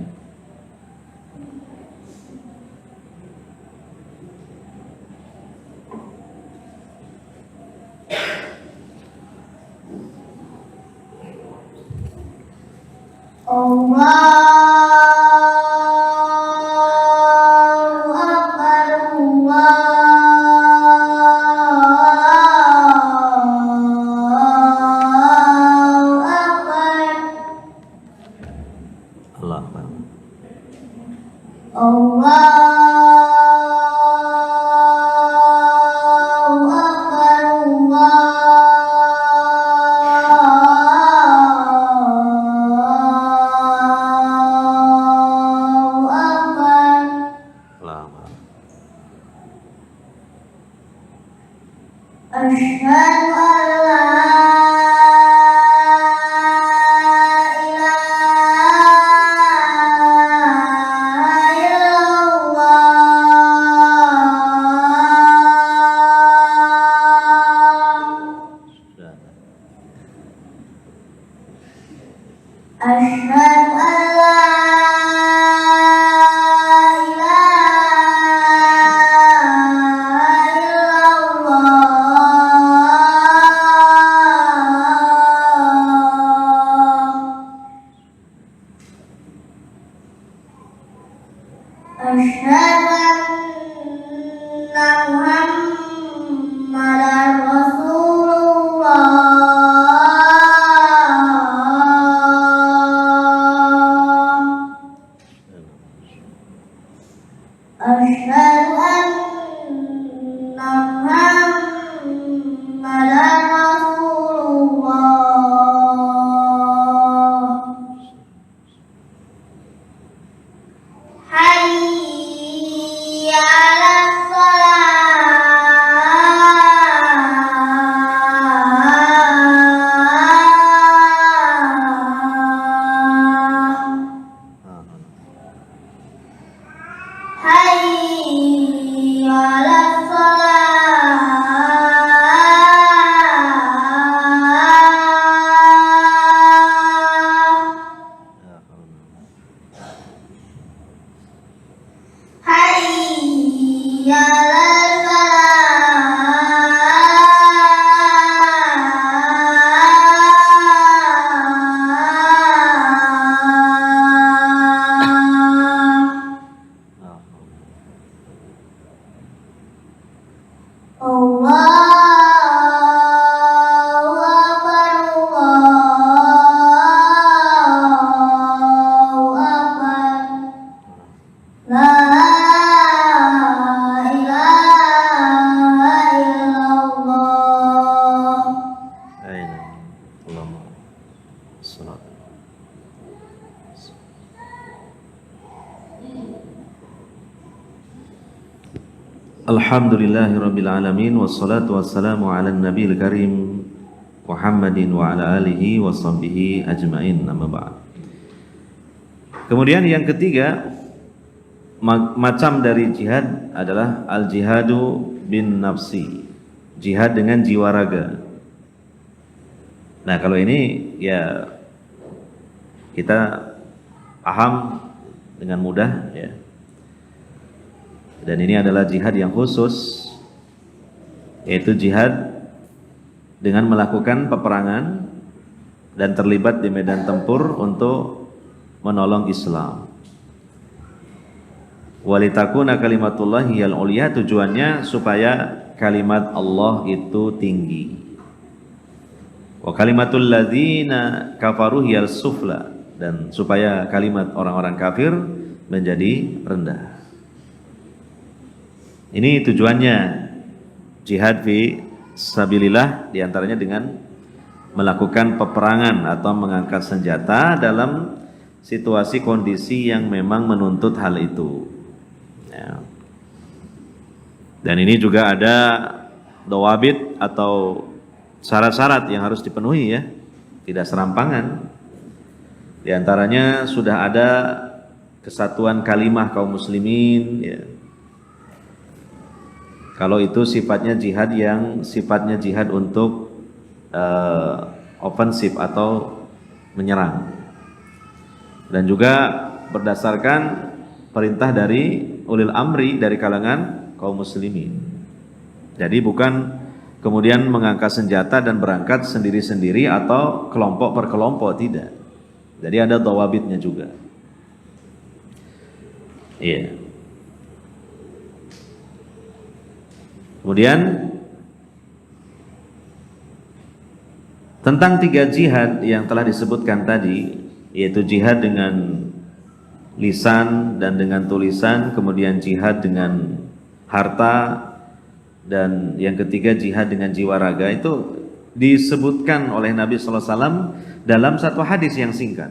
Alhamdulillahirabbil alamin, wassalatu wassalamu ala nabiyil karim Muhammadin wa ala alihi wa sahbihi ajmain, amma ba'd. Kemudian yang ketiga macam dari jihad adalah al-jihadu bin nafsi, jihad dengan jiwa raga. Nah, kalau ini ya kita paham dengan mudah ya. Dan ini adalah jihad yang khusus, yaitu jihad dengan melakukan peperangan dan terlibat di medan tempur untuk menolong Islam. Walitakuna kalimatullahi al-ulya, tujuannya supaya kalimat Allah itu tinggi. Wa kalimatul ladzina kafaru hiyal sufla, dan supaya kalimat orang-orang kafir menjadi rendah. Ini tujuannya jihad fi sabilillah, diantaranya dengan melakukan peperangan atau mengangkat senjata dalam situasi kondisi yang memang menuntut hal itu. Ya. Dan ini juga ada dawabit atau syarat-syarat yang harus dipenuhi ya, tidak serampangan. Di antaranya sudah ada kesatuan kalimah kaum muslimin ya. Kalau itu sifatnya jihad yang sifatnya jihad untuk ofensif atau menyerang. Dan juga berdasarkan perintah dari ulil amri dari kalangan kaum muslimin. Jadi bukan kemudian mengangkat senjata dan berangkat sendiri-sendiri atau kelompok per kelompok, tidak. Jadi ada dawabitnya juga. Iya. Kemudian tentang 3 jihad yang telah disebutkan tadi, yaitu jihad dengan lisan dan dengan tulisan, kemudian jihad dengan harta, dan yang ketiga jihad dengan jiwa raga, itu disebutkan oleh Nabi sallallahu alaihi wasallam dalam satu hadis yang singkat.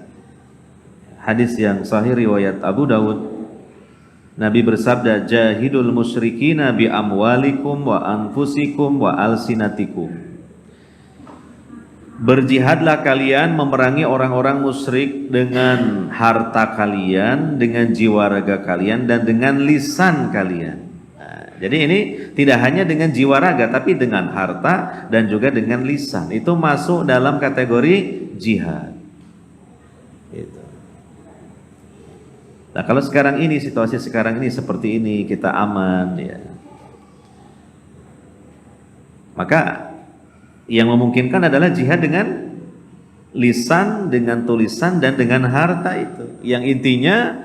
Hadis yang sahih riwayat Abu Dawud. Nabi bersabda, jahidul musyrikina bi amwalikum wa anfusikum wa alsinatikum. Berjihadlah kalian memerangi orang-orang musyrik dengan harta kalian, dengan jiwa raga kalian, dan dengan lisan kalian. Nah, jadi ini tidak hanya dengan jiwa raga, tapi dengan harta dan juga dengan lisan. Itu masuk dalam kategori jihad. Gitu. Nah, kalau sekarang ini, situasi sekarang ini seperti ini, kita aman ya, maka yang memungkinkan adalah jihad dengan lisan, dengan tulisan, dan dengan harta itu. Yang intinya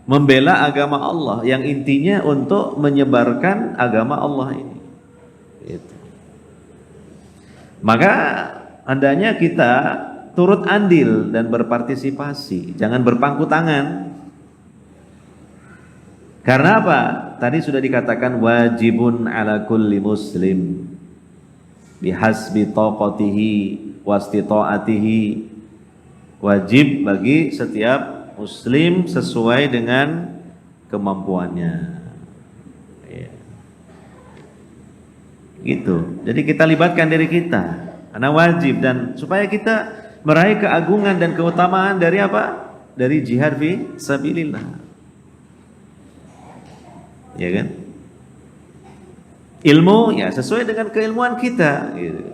membela agama Allah, yang intinya untuk menyebarkan agama Allah ini. Gitu. Maka hendaknya kita turut andil dan berpartisipasi, jangan berpangku tangan. Karena apa? Tadi sudah dikatakan wajibun ala kulli muslim bihasbi taqatihi wastita'atihi, wajib bagi setiap muslim sesuai dengan kemampuannya ya. Gitu. Jadi kita libatkan diri kita karena wajib, dan supaya kita meraih keagungan dan keutamaan dari apa? Dari jihad fi sabilillah. Ya kan? Ilmu ya sesuai dengan keilmuan kita gitu.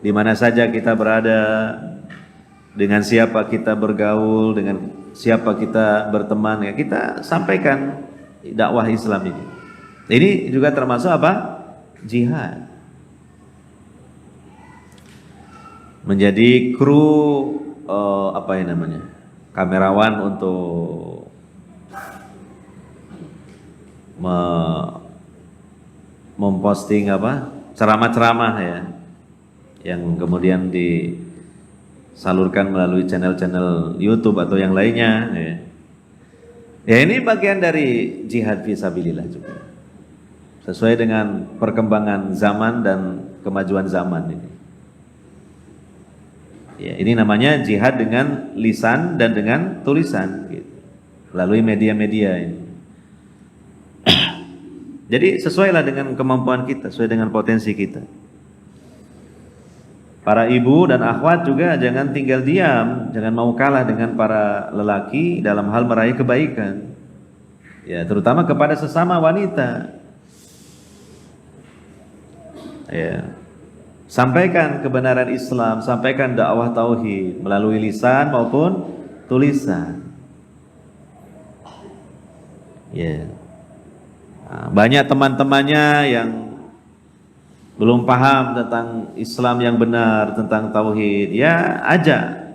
Di mana saja kita berada, dengan siapa kita bergaul, dengan siapa kita berteman, ya kita sampaikan dakwah Islam ini. Ini juga termasuk apa? Jihad. Menjadi kru apa yang namanya? Kamerawan untuk memposting apa? Ceramah-ceramah ya, yang kemudian disalurkan melalui channel-channel YouTube atau yang lainnya ya. Ya ini bagian dari jihad fisabilillah juga. Sesuai dengan perkembangan zaman dan kemajuan zaman ini. Ya, ini namanya jihad dengan lisan dan dengan tulisan gitu. Melalui media-media ini. Jadi sesuailah dengan kemampuan kita, sesuai dengan potensi kita. Para ibu dan akhwat juga jangan tinggal diam, jangan mau kalah dengan para lelaki dalam hal meraih kebaikan. Ya, terutama kepada sesama wanita. Ya. Sampaikan kebenaran Islam, sampaikan dakwah tauhid melalui lisan maupun tulisan. Ya. Banyak teman-temannya yang belum paham tentang Islam yang benar, tentang tauhid, ya ajak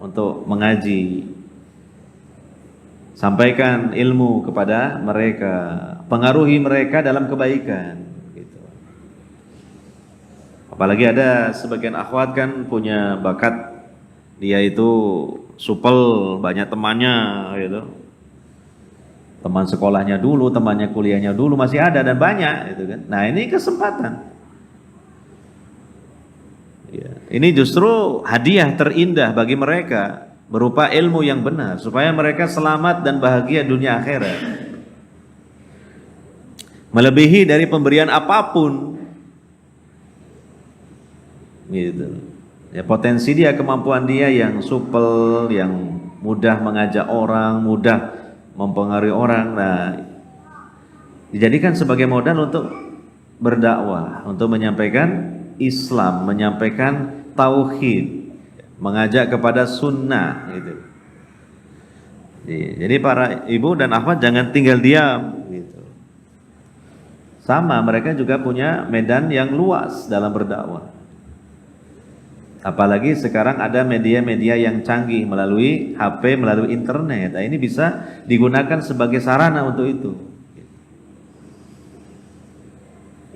untuk mengaji, sampaikan ilmu kepada mereka, pengaruhi mereka dalam kebaikan gitu. Apalagi ada sebagian akhwat kan punya bakat, dia itu supel, banyak temannya gitu. Teman sekolahnya dulu, temannya kuliahnya dulu masih ada dan banyak gitu kan. Nah, ini kesempatan. Ya, ini justru hadiah terindah bagi mereka berupa ilmu yang benar supaya mereka selamat dan bahagia dunia akhirat. Melebihi dari pemberian apapun. Gitu. Ya, potensi dia, kemampuan dia yang supel, yang mudah mengajak orang, mudah mempengaruhi orang. Nah, dijadikan sebagai modal untuk berdakwah, untuk menyampaikan Islam, menyampaikan tauhid, mengajak kepada sunnah gitu. Jadi para ibu dan akhwat jangan tinggal diam gitu. Sama, mereka juga punya medan yang luas dalam berdakwah. Apalagi sekarang ada media-media yang canggih melalui HP, melalui internet. Nah, ini bisa digunakan sebagai sarana untuk itu.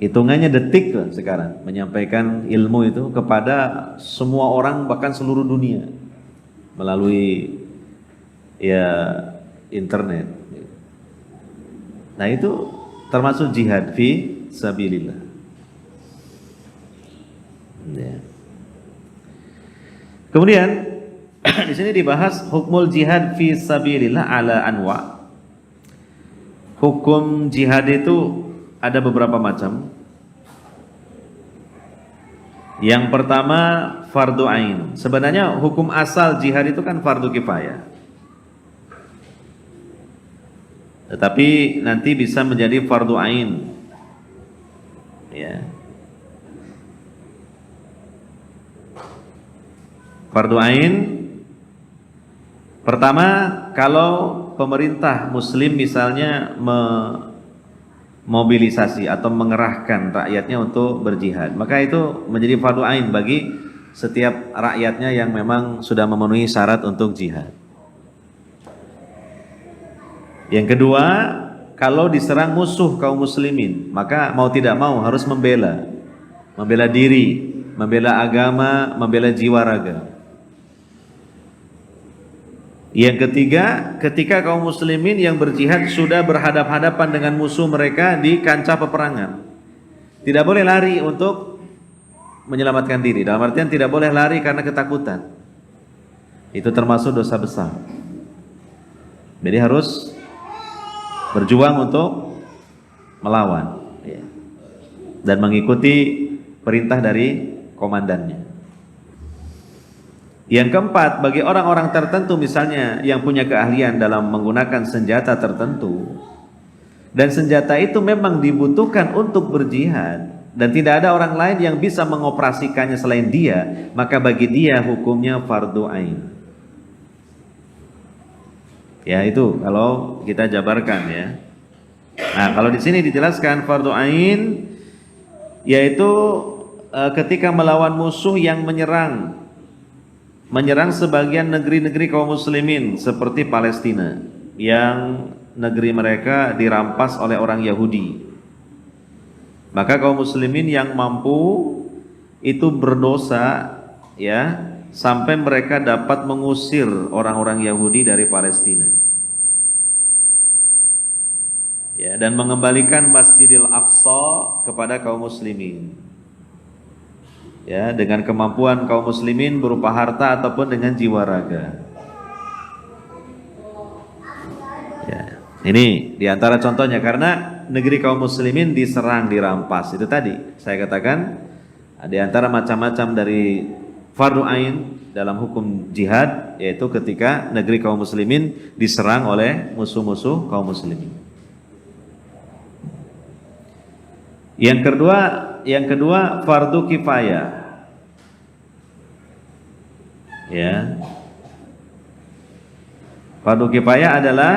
Hitungannya detik lah sekarang menyampaikan ilmu itu kepada semua orang, bahkan seluruh dunia melalui ya internet. Nah, itu termasuk jihad fi sabilillah. Ya. Kemudian di sini dibahas hukmul jihad fi sabilillah ala anwa. Hukum jihad itu ada beberapa macam. Yang pertama fardu ain. Sebenarnya hukum asal jihad itu kan fardu kifayah. Tetapi nanti bisa menjadi fardu ain. Ya. Fardu ain pertama kalau pemerintah muslim misalnya memobilisasi atau mengerahkan rakyatnya untuk berjihad, maka itu menjadi fardu ain bagi setiap rakyatnya yang memang sudah memenuhi syarat untuk jihad. Yang kedua, kalau diserang musuh kaum muslimin, maka mau tidak mau harus membela diri, membela agama, membela jiwa raga. Yang ketiga, ketika kaum muslimin yang berjihad sudah berhadap-hadapan dengan musuh mereka di kancah peperangan, tidak boleh lari untuk menyelamatkan diri. Dalam artian tidak boleh lari karena ketakutan. Itu termasuk dosa besar. Jadi harus berjuang untuk melawan dan mengikuti perintah dari komandannya. Yang keempat, bagi orang-orang tertentu misalnya yang punya keahlian dalam menggunakan senjata tertentu, dan senjata itu memang dibutuhkan untuk berjihad dan tidak ada orang lain yang bisa mengoperasikannya selain dia, maka bagi dia hukumnya fardu ain. Ya, itu kalau kita jabarkan ya. Nah, kalau di sini dijelaskan fardu ain yaitu ketika melawan musuh yang menyerang sebagian negeri-negeri kaum muslimin seperti Palestina yang negeri mereka dirampas oleh orang Yahudi. Maka kaum muslimin yang mampu itu berdosa ya sampai mereka dapat mengusir orang-orang Yahudi dari Palestina. Ya, dan mengembalikan Masjidil Aqsa kepada kaum muslimin. Ya, dengan kemampuan kaum muslimin berupa harta ataupun dengan jiwa raga. Ya, ini diantara contohnya karena negeri kaum muslimin diserang, dirampas. Itu tadi saya katakan diantara macam-macam dari fardu ain dalam hukum jihad, yaitu ketika negeri kaum muslimin diserang oleh musuh-musuh kaum muslimin. Yang kedua fardu kifayah. Ya. Fardu kifayah adalah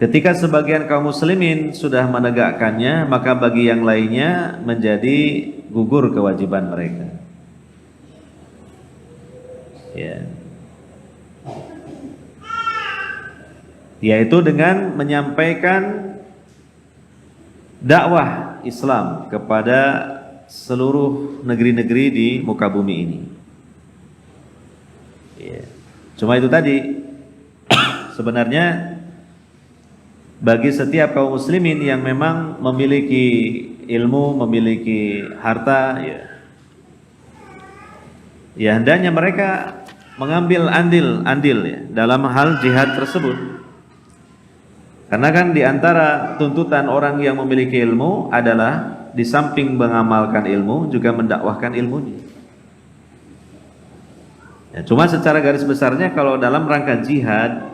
ketika sebagian kaum muslimin sudah menegakkannya, maka bagi yang lainnya menjadi gugur kewajiban mereka. Ya. Yaitu dengan menyampaikan dakwah Islam kepada seluruh negeri-negeri di muka bumi ini. Cuma itu tadi, sebenarnya bagi setiap kaum muslimin yang memang memiliki ilmu, memiliki harta, ya hendaknya mereka mengambil andil ya, dalam hal jihad tersebut. Karena kan di antara tuntutan orang yang memiliki ilmu adalah di samping mengamalkan ilmu juga mendakwahkan ilmunya. Ya, cuma secara garis besarnya kalau dalam rangka jihad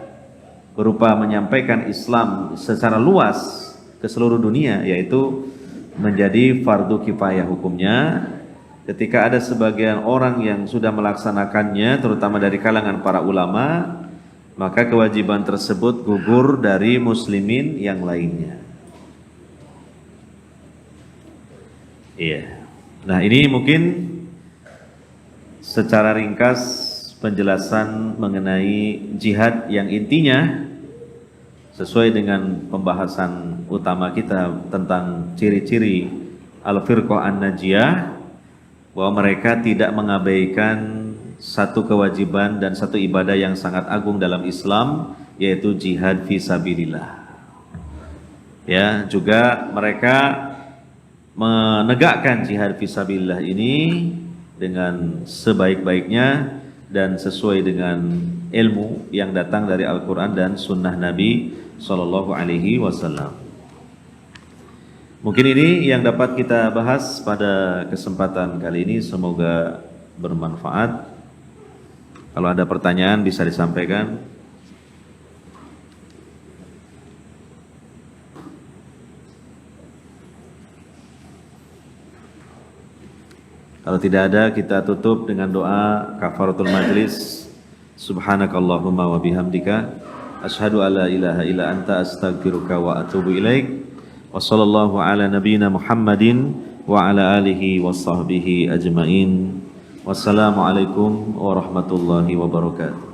berupa menyampaikan Islam secara luas ke seluruh dunia, yaitu menjadi fardu kifayah hukumnya. Ketika ada sebagian orang yang sudah melaksanakannya, terutama dari kalangan para ulama, maka kewajiban tersebut gugur dari muslimin yang lainnya. Iya. Nah, ini mungkin secara ringkas penjelasan mengenai jihad yang intinya sesuai dengan pembahasan utama kita tentang ciri-ciri al-firqah an-najiyah, bahwa mereka tidak mengabaikan satu kewajiban dan satu ibadah yang sangat agung dalam Islam, yaitu jihad fisabilillah. Ya, juga mereka menegakkan jihad fisabilillah ini dengan sebaik-baiknya dan sesuai dengan ilmu yang datang dari Al-Quran dan Sunnah Nabi Sallallahu Alaihi Wasallam. Mungkin ini yang dapat kita bahas pada kesempatan kali ini. Semoga bermanfaat. Kalau ada pertanyaan bisa disampaikan. Kalau tidak ada, kita tutup dengan doa kafaratul majlis. Subhanakallahumma wa bihamdika asyhadu alla ilaha illa anta astaghfiruka wa atubu ilaik. Wa sallallahu ala nabiyyina Muhammadin wa ala alihi wa sahbihi ajmain. Wassalamualaikum warahmatullahi wabarakatuh.